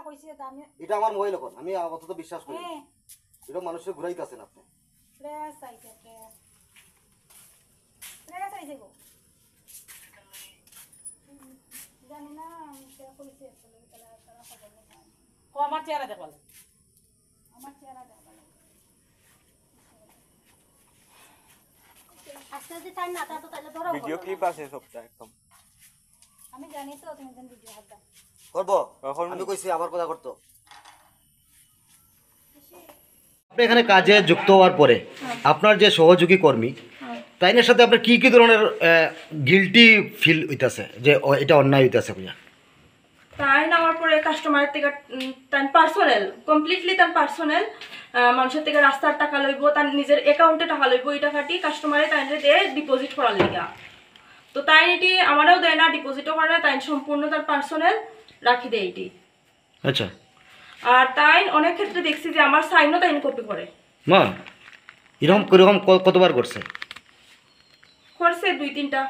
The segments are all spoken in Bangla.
কইছে তা আমি এটা আমার মোবাইল এখন আমি অত তো বিশ্বাস করি এটা মানুষের ঘুরাইতেছেন আপনি প্রেস আইছে প্রেস আইছে গো জানি না আমি কে কইছে আসলে তারা খবর নেই ও আমার চেহারা দেখো আমার চেহারা দেখা লাগে আস্তে আস্তে টাইম না তা তো তাহলে ধরো ভিডিও ক্লিপ আছে সবটা একদম আমি জানি তো তুমি যেন ভিডিও হাত দাও করবো আমি কইছি আমার কথা করতো আপনি এখানে কাজে যুক্ত হওয়ার পরে আপনার যে সহযোগী কর্মী তাইনের সাথে আপনার কি কি ধরনের গিল্টি ফিল হইতাছে যে এটা অন্যায় হইতাছে বুঝা তাই নেওয়ার পরে কাস্টমারের থেকে তার পার্সোনাল কমপ্লিটলি তার পার্সোনাল মানুষের থেকে রাস্তার টাকা লইব তার নিজের অ্যাকাউন্টে টাকা লইব এই টাকাটি কাস্টমারে তাই দিয়ে ডিপোজিট করার লিগা তো তাই এটি আমারও দেয় না ডিপোজিটও করে না তাই সম্পূর্ণ তার পার্সোনাল রাখি দেয় এটি আচ্ছা আর তাই অনেক ক্ষেত্রে দেখছি যে আমার সাইনও তাই কপি করে মা এরকম কতবার করছে করছে 2-3টা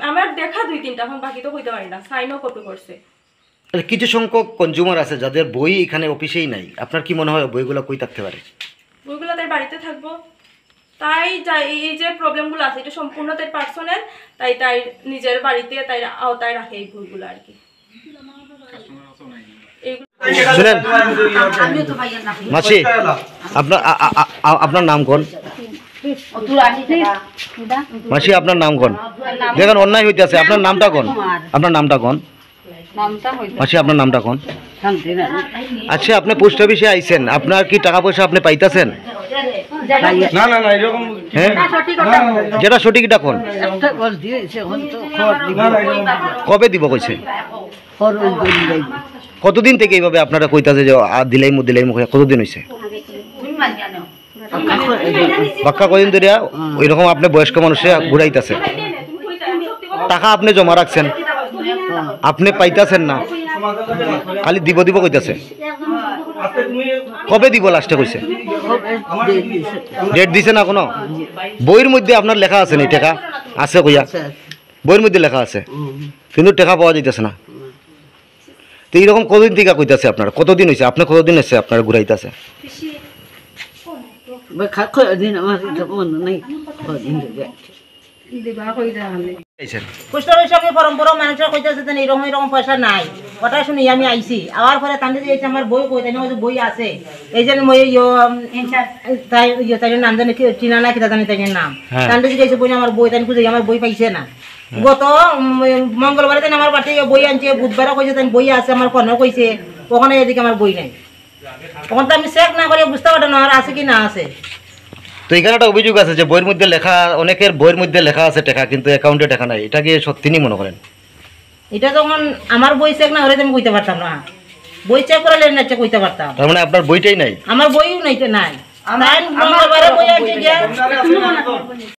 আমার দেখা 2-3টা এখন বাকি তো কইতে পারি না সাইনও কপি করছে কিছু সংখ্যক কনজিউমার আছে যাদের বই এখানে অফিসেই নাই আপনার কি মনে হয় বইগুলো কই থাকতে পারে বইগুলো তাই বাড়িতে থাকবো তাই এই যে প্রবলেমগুলো আছে এটা সম্পূর্ণ তাই পার্সোনাল তাই নিজের বাড়িতে তাই আওতায় রাখে এই বইগুলো আর কি শুনেন মাসি আপনার নাম কোন মাসি আপনার নাম কোন দেখেন অন্যায় হইতেছে আপনার নামটা কোন মাসি আপনার নামটা কোন আচ্ছা আপনি পোস্ট অফিসে আইছেন আপনার কি টাকা পয়সা আপনি পাইতেছেন না না না এরকম হ্যাঁ যেটা সঠিক এটা কোন কবে দিব কইছে কতদিন থেকে এইভাবে আপনারা কইতাছে যে দিলাইমু কতদিন হয়েছে বাক্কা কদিন ধরে ওইরকম আপনি বয়স্ক মানুষে ঘুরাইতেছে টাকা আপনি জমা রাখছেন আপনি পাইতাছেন না খালি দিব কইতাছে কবে দিব লাস্টে কইছে ডেট দিছে না কোনো বইয়ের মধ্যে আপনার লেখা আছে না টাকা আছে কইয়া বইয়ের মধ্যে লেখা আছে কিন্তু টাকা পাওয়া যাইতেছে না তো এইরকম কতদিন থেকে কইতাছে আপনার কতদিন হয়েছে আপনার কতদিন হয়েছে আপনার ঘুরাইতেছে মানুষের কইতেছে এরকম পয়সা নাই কথা শুনি আমি আইছি আওয়ার পরে তান্ডে যে আমার বই কই তাই বই আছে এই যে মই তাই নাম জানি চিনা না কিতা জানি তাই নাম তান্ডে যে বই আমার বই তাই খুঁজে আমার বই পাইছে না গত মঙ্গলবারে তাই আমার বাড়িতে বই আনছে বুধবারে কইছে তাই বই আছে আমার ফোনে কইছে ওখানে এদিকে আমার বই নাই তখন তো আমি চেক না করে বুঝতে পারতাম না আর আছে কি না আছে তো এখানে একটা অভিযোগ আছে যে বইয়ের মধ্যে লেখা অনেকের বইয়ের মধ্যে লেখা আছে টাকা কিন্তু অ্যাকাউন্টে টাকা নাই এটা কি সত্যি নি মনে করেন এটা যখন আমার বই চেক না হলে আমি কইতে পারতাম না বই চেক করে লেন না চেক কইতে পারতাম তার মানে আপনার বইটাই নাই আমার বইও নাই তাই মঙ্গলবারে বই আনছে